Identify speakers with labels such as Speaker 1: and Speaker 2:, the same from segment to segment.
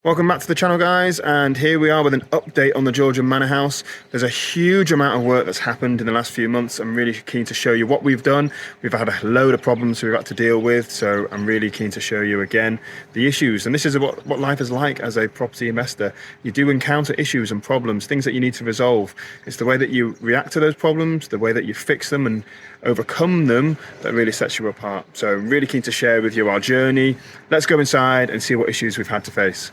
Speaker 1: Welcome back to the channel, guys, and here we are with an update on the Georgian manor house. There's a huge amount of work that's happened in the last few months. I'm really keen to show you what we've done. We've had a load of problems we've got to deal with, so I'm really keen to show you again the issues. And this is what life is like as a property investor. You do encounter issues and problems, things that you need to resolve. It's the way that you react to those problems, the way that you fix them and overcome them that really sets you apart. So I'm really keen to share with you our journey. Let's go inside and see what issues we've had to face.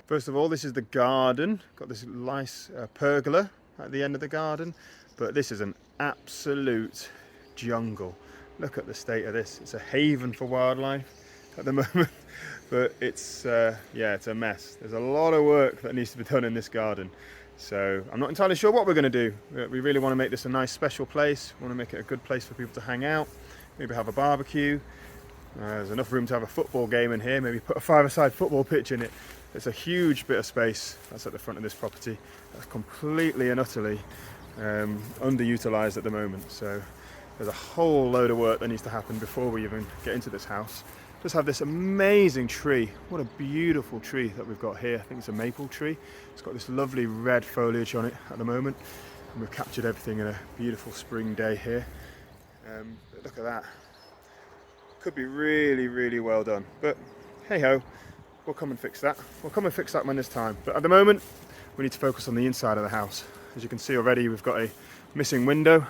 Speaker 1: First of all, this is the garden. Got this nice pergola at the end of the garden, but this is an absolute jungle. Look at the state of this. It's a haven for wildlife at the moment, but it's yeah, it's a mess. There's a lot of work that needs to be done in this garden. So I'm not entirely sure what we're going to do. We really want to make this a nice special place. We want to make it a good place for people to hang out, maybe have a barbecue. There's enough room to have a football game in here, maybe put a five-a-side football pitch in it. It's a huge bit of space that's at the front of this property. That's completely and utterly underutilised at the moment. So there's a whole load of work that needs to happen before we even get into this house. Just have this amazing tree. What a beautiful tree that we've got here. I think it's a maple tree. It's got this lovely red foliage on it at the moment. And we've captured everything in a beautiful spring day here. But look at that. Could be really, really well done. But hey ho. We'll come and fix that. We'll come and fix that when there's time. But at the moment, we need to focus on the inside of the house. As you can see already, we've got a missing window.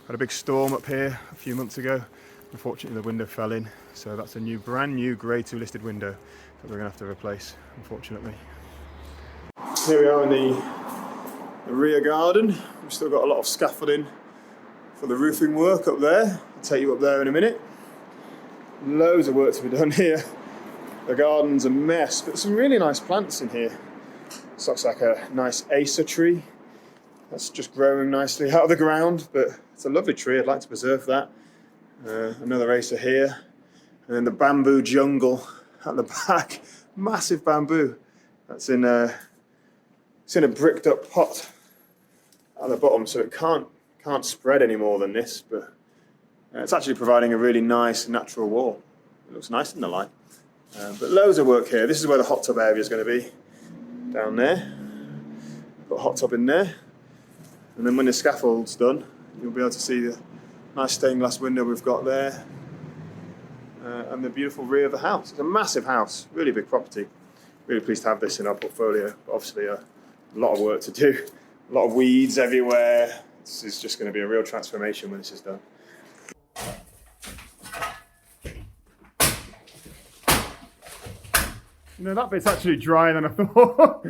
Speaker 1: Had a big storm up here a few months ago. Unfortunately, the window fell in. So that's a brand new grade 2 listed window that we're gonna have to replace, unfortunately. Here we are in the rear garden. We've still got a lot of scaffolding for the roofing work up there. I'll take you up there in a minute. Loads of work to be done here. The garden's a mess, but some really nice plants in here. This looks like a nice Acer tree. That's just growing nicely out of the ground, but it's a lovely tree. I'd like to preserve that. Another Acer here. And then the bamboo jungle at the back. Massive bamboo. That's in a bricked up pot at the bottom, so it can't spread any more than this, but it's actually providing a really nice natural wall. It looks nice in the light. But loads of work here. This is where the hot tub area is going to be, down there. Put a hot tub in there. And then when the scaffold's done, you'll be able to see the nice stained glass window we've got there. And the beautiful rear of the house. It's a massive house, really big property. Really pleased to have this in our portfolio. But obviously a lot of work to do. A lot of weeds everywhere. This is just going to be a real transformation when this is done. You know, that bit's actually drier than I thought.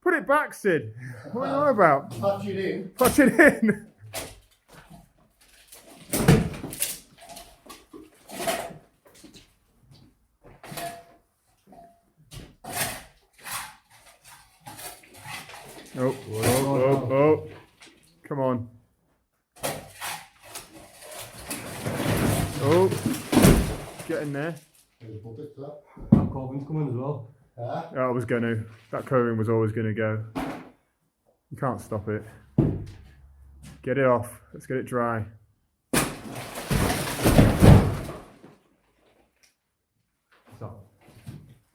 Speaker 1: Put it back, Sid. What are you on about?
Speaker 2: Patch it in.
Speaker 1: Patch it in. Oh. Come on. Oh. Get in there.
Speaker 2: That coving's coming as well.
Speaker 1: I was going to. That coving was always going to go. You can't stop it. Get it off. Let's get it dry.
Speaker 2: So,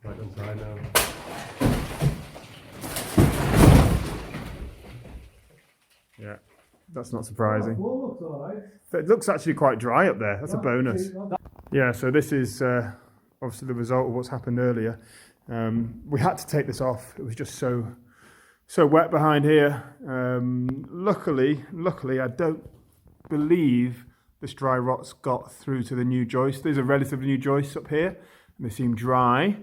Speaker 2: right inside now.
Speaker 1: Yeah, that's not surprising.
Speaker 2: Well, looks alright.
Speaker 1: It looks actually quite dry up there. That's a bonus. Yeah, so this is obviously the result of what's happened earlier. We had to take this off. It was just so wet behind here. Luckily, I don't believe this dry rot's got through to the new joist. These are relatively new joists up here, and they seem dry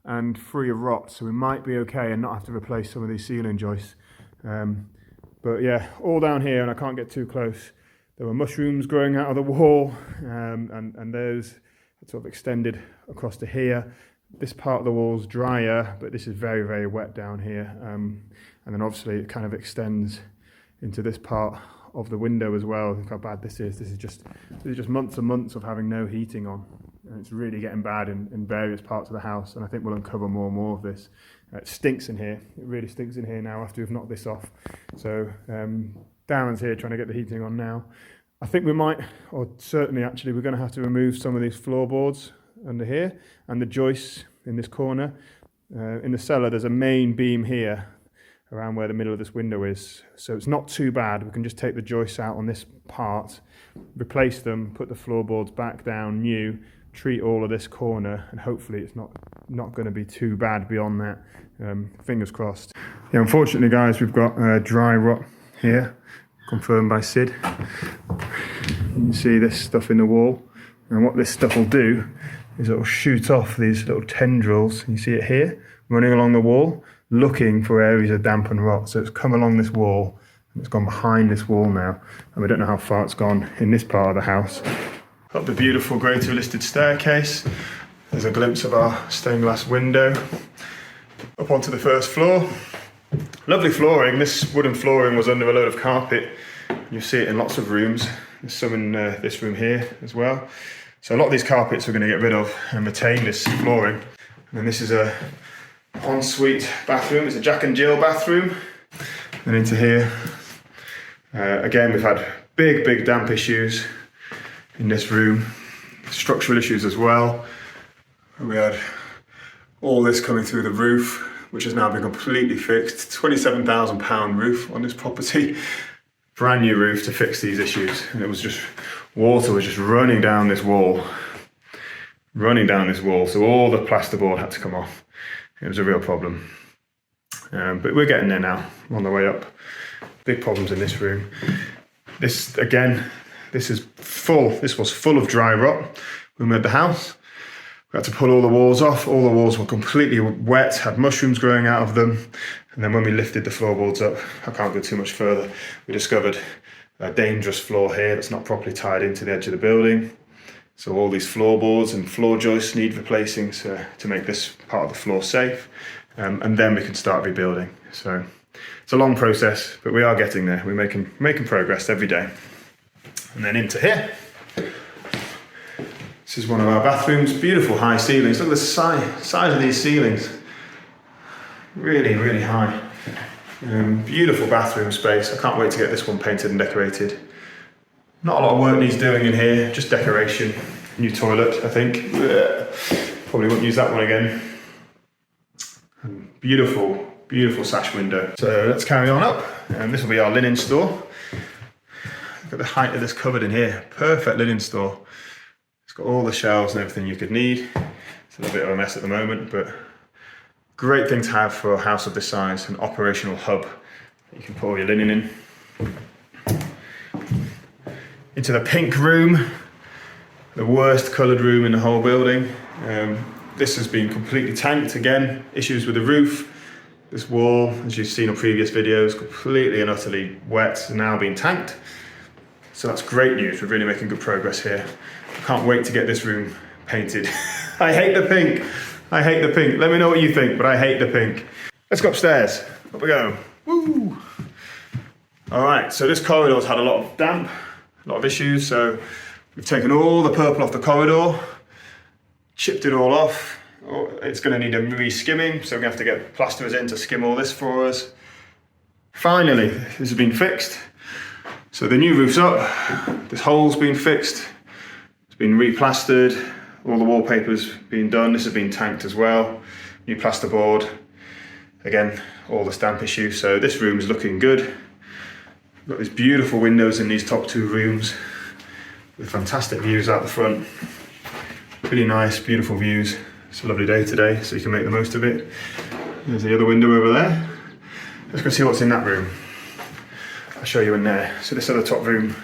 Speaker 1: and free of rot, so we might be okay and not have to replace some of these ceiling joists. But yeah, all down here, and I can't get too close. There were mushrooms growing out of the wall, and those sort of extended across to here. This part of the wall's drier, but this is very, very wet down here. And then obviously it kind of extends into this part of the window as well. Look how bad this is. This is just months and months of having no heating on. And it's really getting bad in various parts of the house. And I think we'll uncover more and more of this. It stinks in here. It really stinks in here now after we've knocked this off. So Darren's here trying to get the heating on now. I think we might, or certainly actually, we're going to have to remove some of these floorboards under here and the joists in this corner. In the cellar, there's a main beam here around where the middle of this window is. So it's not too bad. We can just take the joists out on this part, replace them, put the floorboards back down new, treat all of this corner, and hopefully it's not going to be too bad beyond that. Fingers crossed. Yeah, unfortunately, guys, we've got dry rot here, confirmed by Sid. You can see this stuff in the wall, and what this stuff will do is it will shoot off these little tendrils. You see it here, running along the wall, looking for areas of damp and rot. So it's come along this wall, and it's gone behind this wall now, and we don't know how far it's gone in this part of the house. Up the beautiful grey two-listed staircase, there's a glimpse of our stained glass window. Up onto the first floor. Lovely flooring. This wooden flooring was under a load of carpet. You'll see it in lots of rooms. There's some in this room here as well. So a lot of these carpets we're going to get rid of and retain this flooring. And then this is a ensuite bathroom. It's a Jack and Jill bathroom. And into here, again, we've had big damp issues in this room. Structural issues as well. We had all this coming through the roof, which has now been completely fixed. £27,000 roof on this property. Brand new roof to fix these issues. And it was just, water was just running down this wall. So all the plasterboard had to come off. It was a real problem. But we're getting there now, we're on the way up. Big problems in this room. This, again, this was full of dry rot when we had the house. We had to pull all the walls off. All the walls were completely wet, had mushrooms growing out of them. And then when we lifted the floorboards up, I can't go too much further, we discovered a dangerous floor here that's not properly tied into the edge of the building. So all these floorboards and floor joists need replacing to make this part of the floor safe. And then we can start rebuilding. So it's a long process, but we are getting there. We're making progress every day. And then into here. This is one of our bathrooms, beautiful high ceilings. Look at the size of these ceilings. Really high. Beautiful bathroom space. I can't wait to get this one painted and decorated. Not a lot of work needs doing in here, just decoration. New toilet, I think. Probably won't use that one again. Beautiful sash window. So let's carry on up. This will be our linen store. Look at the height of this cupboard in here. Perfect linen store. It's got all the shelves and everything you could need. It's a little bit of a mess at the moment, but great thing to have for a house of this size, an operational hub that you can put all your linen in. Into the pink room, the worst coloured room in the whole building. This has been completely tanked again, issues with the roof. This wall, as you've seen on previous videos, completely and utterly wet and now being tanked. So that's great news, we're really making good progress here. I can't wait to get this room painted. I hate the pink. Let me know what you think, but I hate the pink. Let's go upstairs. Up we go. Woo! All right, so this corridor's had a lot of damp, a lot of issues. So we've taken all the purple off the corridor, chipped it all off. Oh, it's going to need a re-skimming, so we're going to have to get plasterers in to skim all this for us. Finally, this has been fixed. So the new roof's up. This hole's been fixed. It's been re-plastered. All the wallpaper's been done. This has been tanked as well. New plasterboard. Again, all the stamp issues. So this room is looking good. We've got these beautiful windows in these top two rooms with fantastic views out the front. Really nice, beautiful views. It's a lovely day today, so you can make the most of it. There's the other window over there. Let's go see what's in that room. I'll show you in there. So this other top room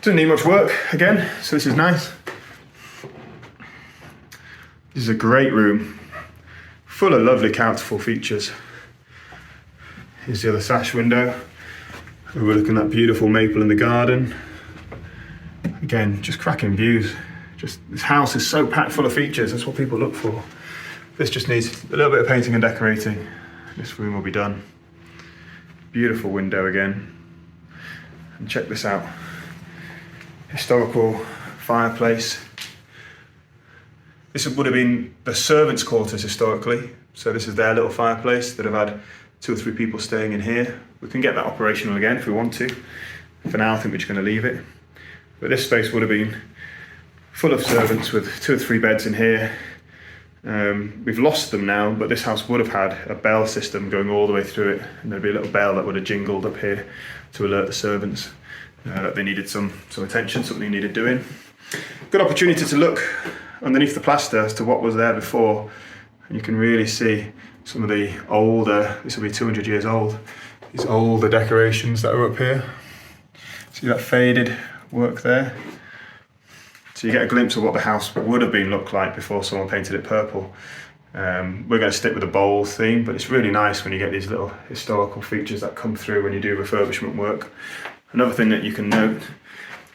Speaker 1: doesn't need much work again, so this is nice. This is a great room, full of lovely counterful features. Here's the other sash window. We're looking at beautiful maple in the garden. Again, just cracking views. This house is so packed full of features, that's what people look for. This just needs a little bit of painting and decorating. This room will be done. Beautiful window again. And check this out. Historical fireplace. This would have been the servants' quarters historically. So this is their little fireplace that have had 2 or 3 people staying in here. We can get that operational again if we want to. For now, I think we're just going to leave it. But this space would have been full of servants with 2 or 3 beds in here. We've lost them now, but this house would have had a bell system going all the way through it, and there'd be a little bell that would have jingled up here to alert the servants that they needed some attention, something needed doing. Good opportunity to look underneath the plaster as to what was there before, and you can really see some of the older, this will be 200 years old, these older decorations that are up here. See that faded work there? So you get a glimpse of what the house would have been looked like before someone painted it purple. We're going to stick with the bold theme, but it's really nice when you get these little historical features that come through when you do refurbishment work. Another thing that you can note,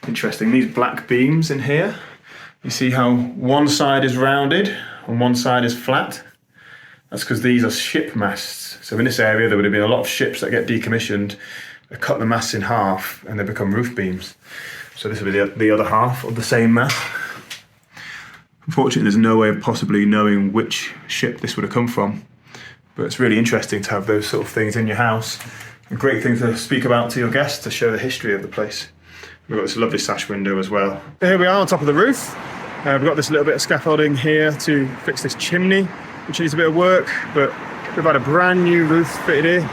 Speaker 1: interesting, these black beams in here, you see how one side is rounded and one side is flat? That's because these are ship masts. So in this area there would have been a lot of ships that get decommissioned, they cut the masts in half and they become roof beams. So this will be the other half of the same mast. Unfortunately, there's no way of possibly knowing which ship this would have come from, but it's really interesting to have those sort of things in your house. A great thing to speak about to your guests to show the history of the place. We've got this lovely sash window as well. Here we are on top of the roof. We've got this little bit of scaffolding here to fix this chimney, which needs a bit of work, but we've had a brand new roof fitted here.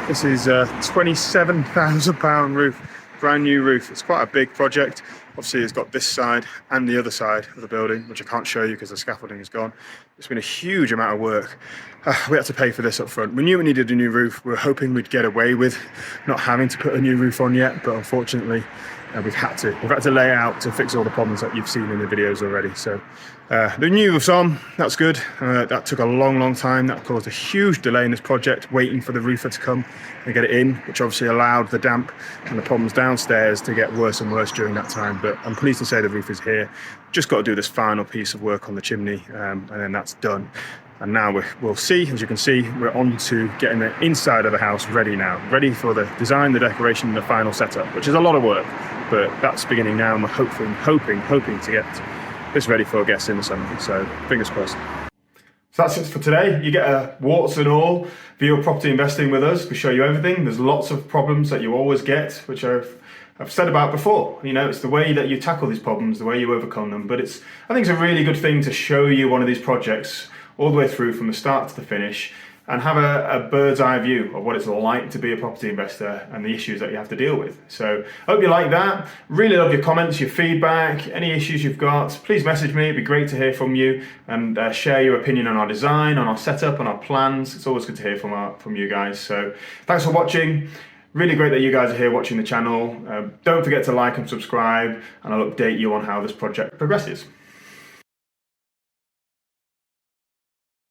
Speaker 1: This is a £27,000 roof. Brand new roof. It's quite a big project. Obviously it's got this side and the other side of the building, which I can't show you because the scaffolding is gone. It's been a huge amount of work. We had to pay for this up front. We knew we needed a new roof. We were hoping we'd get away with not having to put a new roof on yet, but unfortunately we've had to lay out to fix all the problems that you've seen in the videos already. So the new roof's on, that's good. That took a long time. That caused a huge delay in this project, waiting for the roofer to come and get it in, which obviously allowed the damp and the problems downstairs to get worse and worse during that time. But I'm pleased to say the roof is here. Just got to do this final piece of work on the chimney, and then that's done. And now we'll see, as you can see, we're on to getting the inside of the house ready now. Ready for the design, the decoration, and the final setup, which is a lot of work, but that's beginning now, and we're hoping to get this ready for guests in the summer. So fingers crossed. So that's it for today. You get a warts and all view of property investing with us. We show you everything. There's lots of problems that you always get, which I've said about before. You know, it's the way that you tackle these problems, the way you overcome them. But I think it's a really good thing to show you one of these projects all the way through from the start to the finish, and have a bird's eye view of what it's like to be a property investor and the issues that you have to deal with. So I hope you like that. Really love your comments, your feedback, any issues you've got. Please message me, it'd be great to hear from you, and share your opinion on our design, on our setup, on our plans. It's always good to hear from you guys. So thanks for watching. Really great that you guys are here watching the channel. Don't forget to like and subscribe, and I'll update you on how this project progresses.